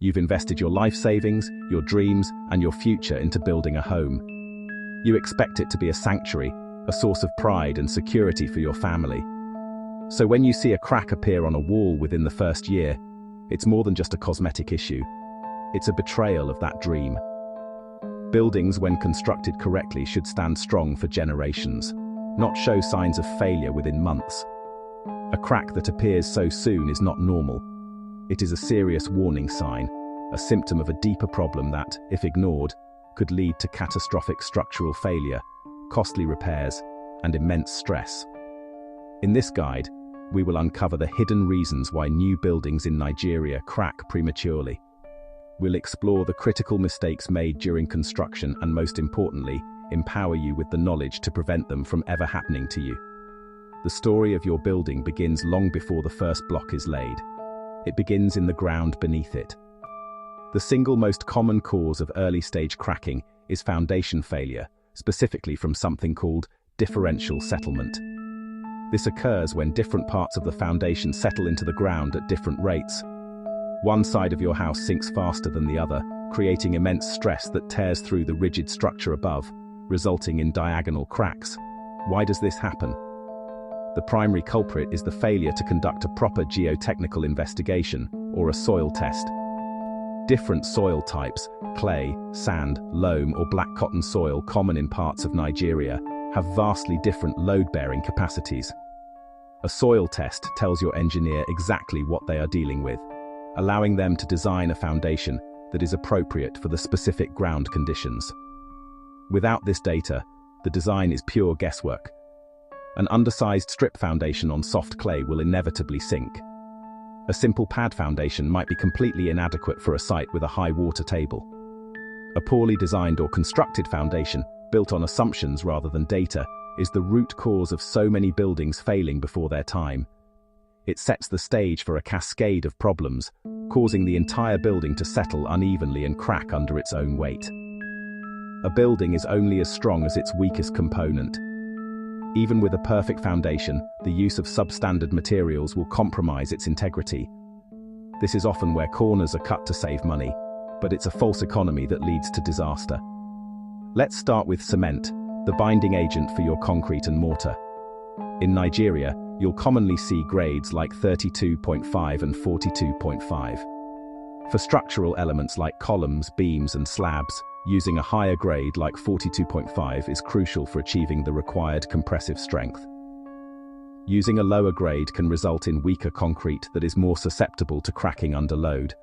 You've invested your life savings, your dreams, and your future into building a home. You expect it to be a sanctuary, a source of pride and security for your family. So when you see a crack appear on a wall within the first year, it's more than just a cosmetic issue. It's a betrayal of that dream. Buildings, when constructed correctly, should stand strong for generations, not show signs of failure within months. A crack that appears so soon is not normal. It is a serious warning sign, a symptom of a deeper problem that, if ignored, could lead to catastrophic structural failure, costly repairs, and immense stress. In this guide, we will uncover the hidden reasons why new buildings in Nigeria crack prematurely. We'll explore the critical mistakes made during construction and, most importantly, empower you with the knowledge to prevent them from ever happening to you. The story of your building begins long before the first block is laid. It begins in the ground beneath it. The single most common cause of early-stage cracking is foundation failure, specifically from something called differential settlement. This occurs when different parts of the foundation settle into the ground at different rates. One side of your house sinks faster than the other, creating immense stress that tears through the rigid structure above, resulting in diagonal cracks. Why does this happen? The primary culprit is the failure to conduct a proper geotechnical investigation, or a soil test. Different soil types, clay, sand, loam, or black cotton soil common in parts of Nigeria, have vastly different load-bearing capacities. A soil test tells your engineer exactly what they are dealing with, allowing them to design a foundation that is appropriate for the specific ground conditions. Without this data, the design is pure guesswork. An undersized strip foundation on soft clay will inevitably sink. A simple pad foundation might be completely inadequate for a site with a high water table. A poorly designed or constructed foundation, built on assumptions rather than data, is the root cause of so many buildings failing before their time. It sets the stage for a cascade of problems, causing the entire building to settle unevenly and crack under its own weight. A building is only as strong as its weakest component. Even with a perfect foundation, the use of substandard materials will compromise its integrity. This is often where corners are cut to save money, but it's a false economy that leads to disaster. Let's start with cement, the binding agent for your concrete and mortar. In Nigeria, you'll commonly see grades like 32.5 and 42.5. For structural elements like columns, beams, and slabs, using a higher grade like 42.5 is crucial for achieving the required compressive strength. Using a lower grade can result in weaker concrete that is more susceptible to cracking under load.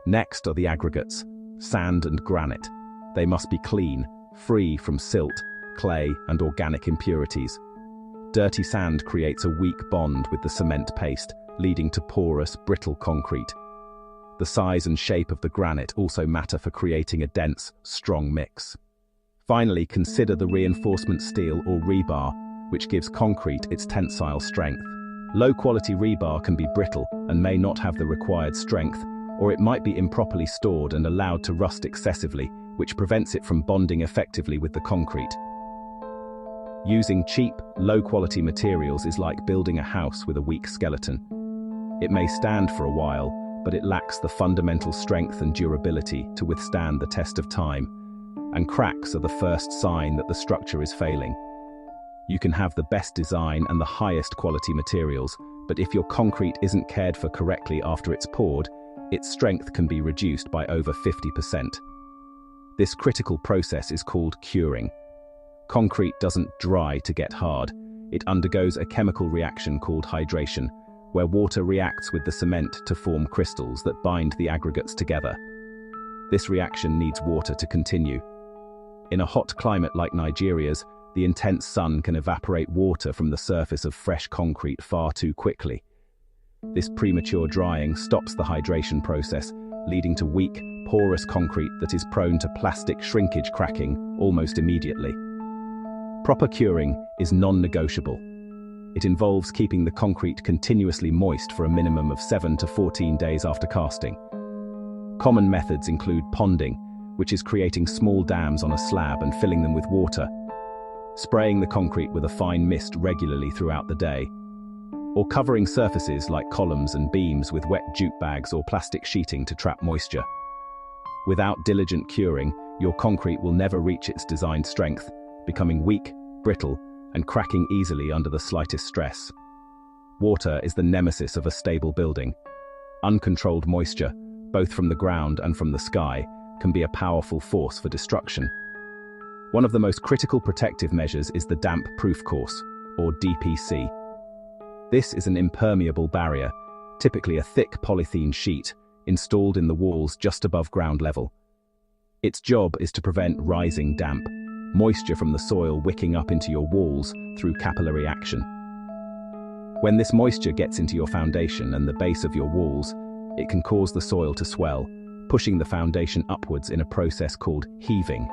Next are the aggregates, sand and granite. They must be clean, free from silt, clay, and organic impurities. Dirty sand creates a weak bond with the cement paste, leading to porous, brittle concrete. The size and shape of the granite also matter for creating a dense, strong mix. Finally, consider the reinforcement steel or rebar, which gives concrete its tensile strength. Low-quality rebar can be brittle and may not have the required strength, or it might be improperly stored and allowed to rust excessively, which prevents it from bonding effectively with the concrete. Using cheap, low-quality materials is like building a house with a weak skeleton. It may stand for a while, but it lacks the fundamental strength and durability to withstand the test of time, and cracks are the first sign that the structure is failing. You can have the best design and the highest quality materials, but if your concrete isn't cared for correctly after it's poured, its strength can be reduced by over 50%. This critical process is called curing. Concrete doesn't dry to get hard. It undergoes a chemical reaction called hydration, where water reacts with the cement to form crystals that bind the aggregates together. This reaction needs water to continue. In a hot climate like Nigeria's, the intense sun can evaporate water from the surface of fresh concrete far too quickly. This premature drying stops the hydration process, leading to weak, porous concrete that is prone to plastic shrinkage cracking almost immediately. Proper curing is non-negotiable. It involves keeping the concrete continuously moist for a minimum of 7 to 14 days after casting. Common methods include ponding, which is creating small dams on a slab and filling them with water, spraying the concrete with a fine mist regularly throughout the day, or covering surfaces like columns and beams with wet jute bags or plastic sheeting to trap moisture. Without diligent curing, your concrete will never reach its designed strength, becoming weak, brittle, and cracking easily under the slightest stress. Water is the nemesis of a stable building. Uncontrolled moisture, both from the ground and from the sky, can be a powerful force for destruction. One of the most critical protective measures is the Damp Proof Course, or DPC. This is an impermeable barrier, typically a thick polythene sheet, installed in the walls just above ground level. Its job is to prevent rising damp, moisture from the soil wicking up into your walls through capillary action. When this moisture gets into your foundation and the base of your walls, it can cause the soil to swell, pushing the foundation upwards in a process called heaving.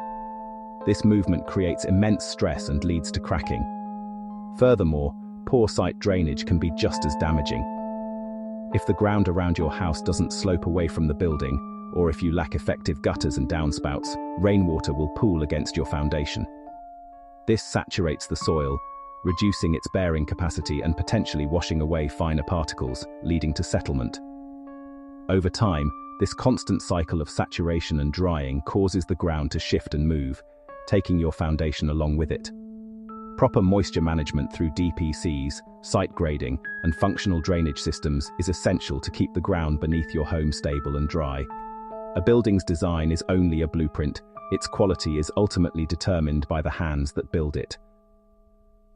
This movement creates immense stress and leads to cracking. Furthermore, poor site drainage can be just as damaging. If the ground around your house doesn't slope away from the building, or if you lack effective gutters and downspouts, rainwater will pool against your foundation. This saturates the soil, reducing its bearing capacity and potentially washing away finer particles, leading to settlement. Over time, this constant cycle of saturation and drying causes the ground to shift and move, taking your foundation along with it. Proper moisture management through DPCs, site grading, and functional drainage systems is essential to keep the ground beneath your home stable and dry. A building's design is only a blueprint. Its quality is ultimately determined by the hands that build it.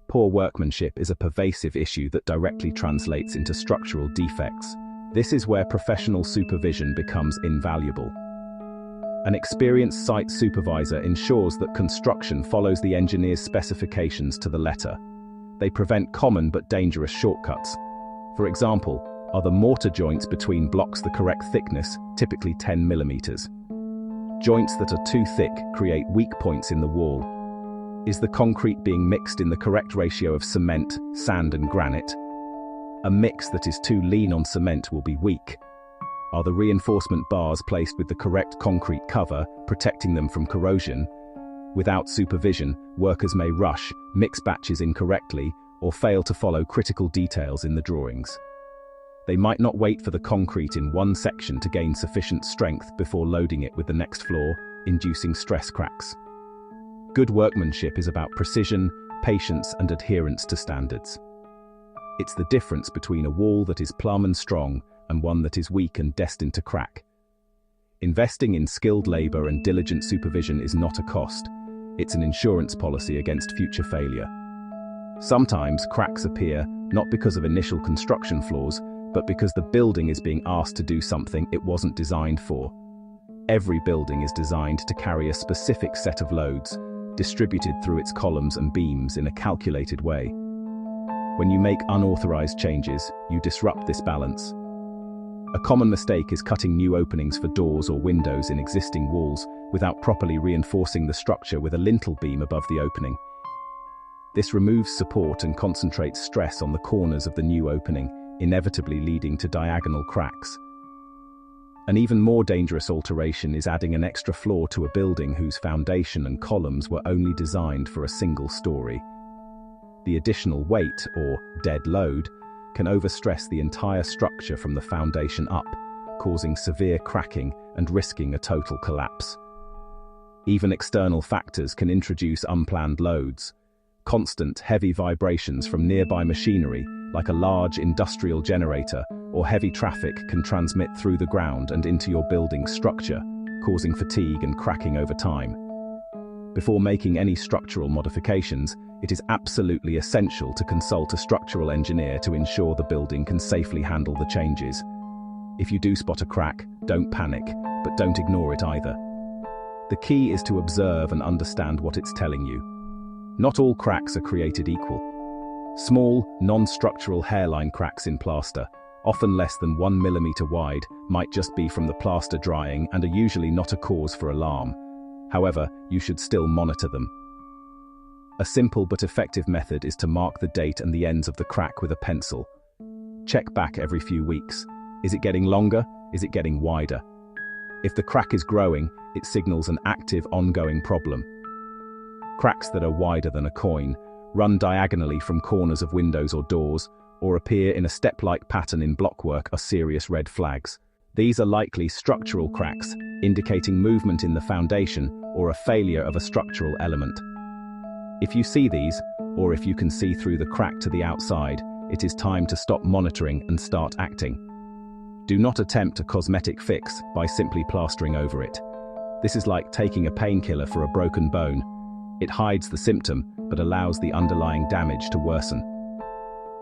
Poor workmanship is a pervasive issue that directly translates into structural defects. This is where professional supervision becomes invaluable. An experienced site supervisor ensures that construction follows the engineer's specifications to the letter. They prevent common but dangerous shortcuts. For example, are the mortar joints between blocks the correct thickness, typically 10 millimeters? Joints that are too thick create weak points in the wall. Is the concrete being mixed in the correct ratio of cement, sand, and granite? A mix that is too lean on cement will be weak. Are the reinforcement bars placed with the correct concrete cover, protecting them from corrosion? Without supervision, workers may rush, mix batches incorrectly, or fail to follow critical details in the drawings. They might not wait for the concrete in one section to gain sufficient strength before loading it with the next floor, inducing stress cracks. Good workmanship is about precision, patience, and adherence to standards. It's the difference between a wall that is plumb and strong and one that is weak and destined to crack. Investing in skilled labor and diligent supervision is not a cost. It's an insurance policy against future failure. Sometimes cracks appear not because of initial construction flaws, but because the building is being asked to do something it wasn't designed for. Every building is designed to carry a specific set of loads, distributed through its columns and beams in a calculated way. When you make unauthorized changes, you disrupt this balance. A common mistake is cutting new openings for doors or windows in existing walls without properly reinforcing the structure with a lintel beam above the opening. This removes support and concentrates stress on the corners of the new opening, inevitably leading to diagonal cracks. An even more dangerous alteration is adding an extra floor to a building whose foundation and columns were only designed for a single story. The additional weight, or dead load, can overstress the entire structure from the foundation up, causing severe cracking and risking a total collapse. Even external factors can introduce unplanned loads. Constant, heavy vibrations from nearby machinery, like a large industrial generator, or heavy traffic can transmit through the ground and into your building's structure, causing fatigue and cracking over time. Before making any structural modifications, it is absolutely essential to consult a structural engineer to ensure the building can safely handle the changes. If you do spot a crack, don't panic, but don't ignore it either. The key is to observe and understand what it's telling you. Not all cracks are created equal. Small, non-structural hairline cracks in plaster, often less than 1 millimeter wide, might just be from the plaster drying and are usually not a cause for alarm. However, you should still monitor them. A simple but effective method is to mark the date and the ends of the crack with a pencil. Check back every few weeks. Is it getting longer? Is it getting wider? If the crack is growing, it signals an active, ongoing problem. Cracks that are wider than a coin, run diagonally from corners of windows or doors, or appear in a step-like pattern in blockwork are serious red flags. These are likely structural cracks, indicating movement in the foundation or a failure of a structural element. If you see these, or if you can see through the crack to the outside, it is time to stop monitoring and start acting. Do not attempt a cosmetic fix by simply plastering over it. This is like taking a painkiller for a broken bone. It hides the symptom, but allows the underlying damage to worsen.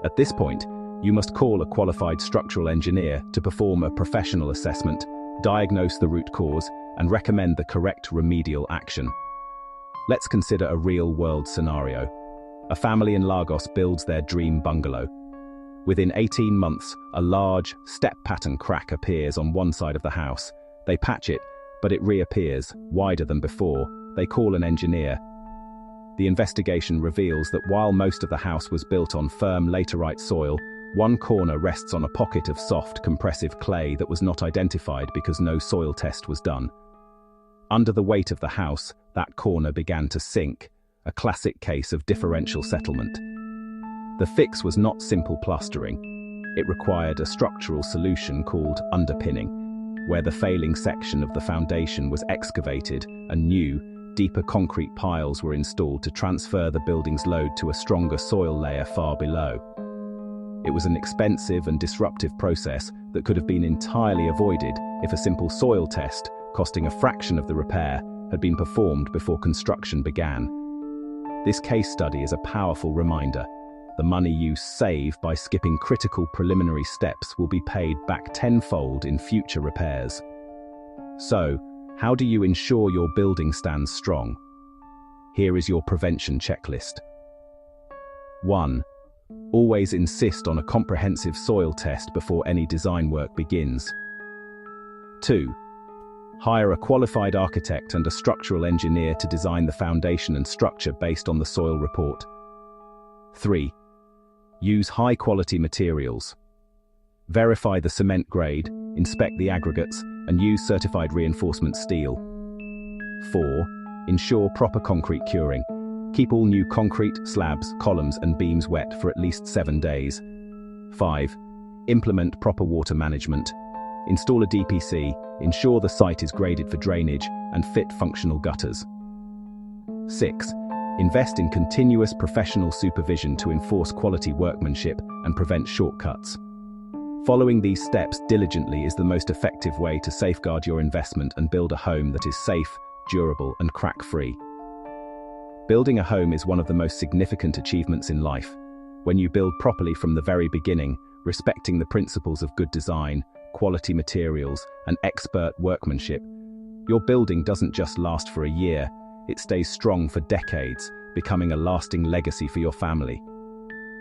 At this point, you must call a qualified structural engineer to perform a professional assessment, diagnose the root cause, and recommend the correct remedial action. Let's consider a real-world scenario. A family in Lagos builds their dream bungalow. Within 18 months, a large, step-pattern crack appears on one side of the house. They patch it, but it reappears, wider than before. They call an engineer. The investigation reveals that while most of the house was built on firm laterite soil, one corner rests on a pocket of soft, compressive clay that was not identified because no soil test was done. Under the weight of the house, that corner began to sink, a classic case of differential settlement. The fix was not simple plastering. It required a structural solution called underpinning, where the failing section of the foundation was excavated and new, deeper concrete piles were installed to transfer the building's load to a stronger soil layer far below. It was an expensive and disruptive process that could have been entirely avoided if a simple soil test, costing a fraction of the repair, had been performed before construction began. This case study is a powerful reminder. The money you save by skipping critical preliminary steps will be paid back tenfold in future repairs. So, how do you ensure your building stands strong? Here is your prevention checklist. 1. Always insist on a comprehensive soil test before any design work begins. 2. Hire a qualified architect and a structural engineer to design the foundation and structure based on the soil report. 3. Use high-quality materials. Verify the cement grade, inspect the aggregates, and use certified reinforcement steel. 4. Ensure proper concrete curing. Keep all new concrete, slabs, columns, and beams wet for at least 7 days. 5. Implement proper water management. Install a DPC, ensure the site is graded for drainage, and fit functional gutters. 6. Invest in continuous professional supervision to enforce quality workmanship and prevent shortcuts. Following these steps diligently is the most effective way to safeguard your investment and build a home that is safe, durable, and crack-free. Building a home is one of the most significant achievements in life. When you build properly from the very beginning, respecting the principles of good design, quality materials, and expert workmanship, your building doesn't just last for a year, it stays strong for decades, becoming a lasting legacy for your family.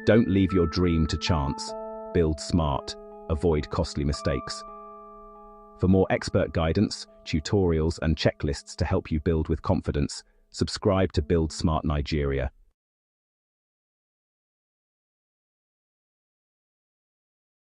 Don't leave your dream to chance. Build smart. Avoid costly mistakes. For more expert guidance, tutorials, and checklists to help you build with confidence, subscribe to Build Smart Nigeria.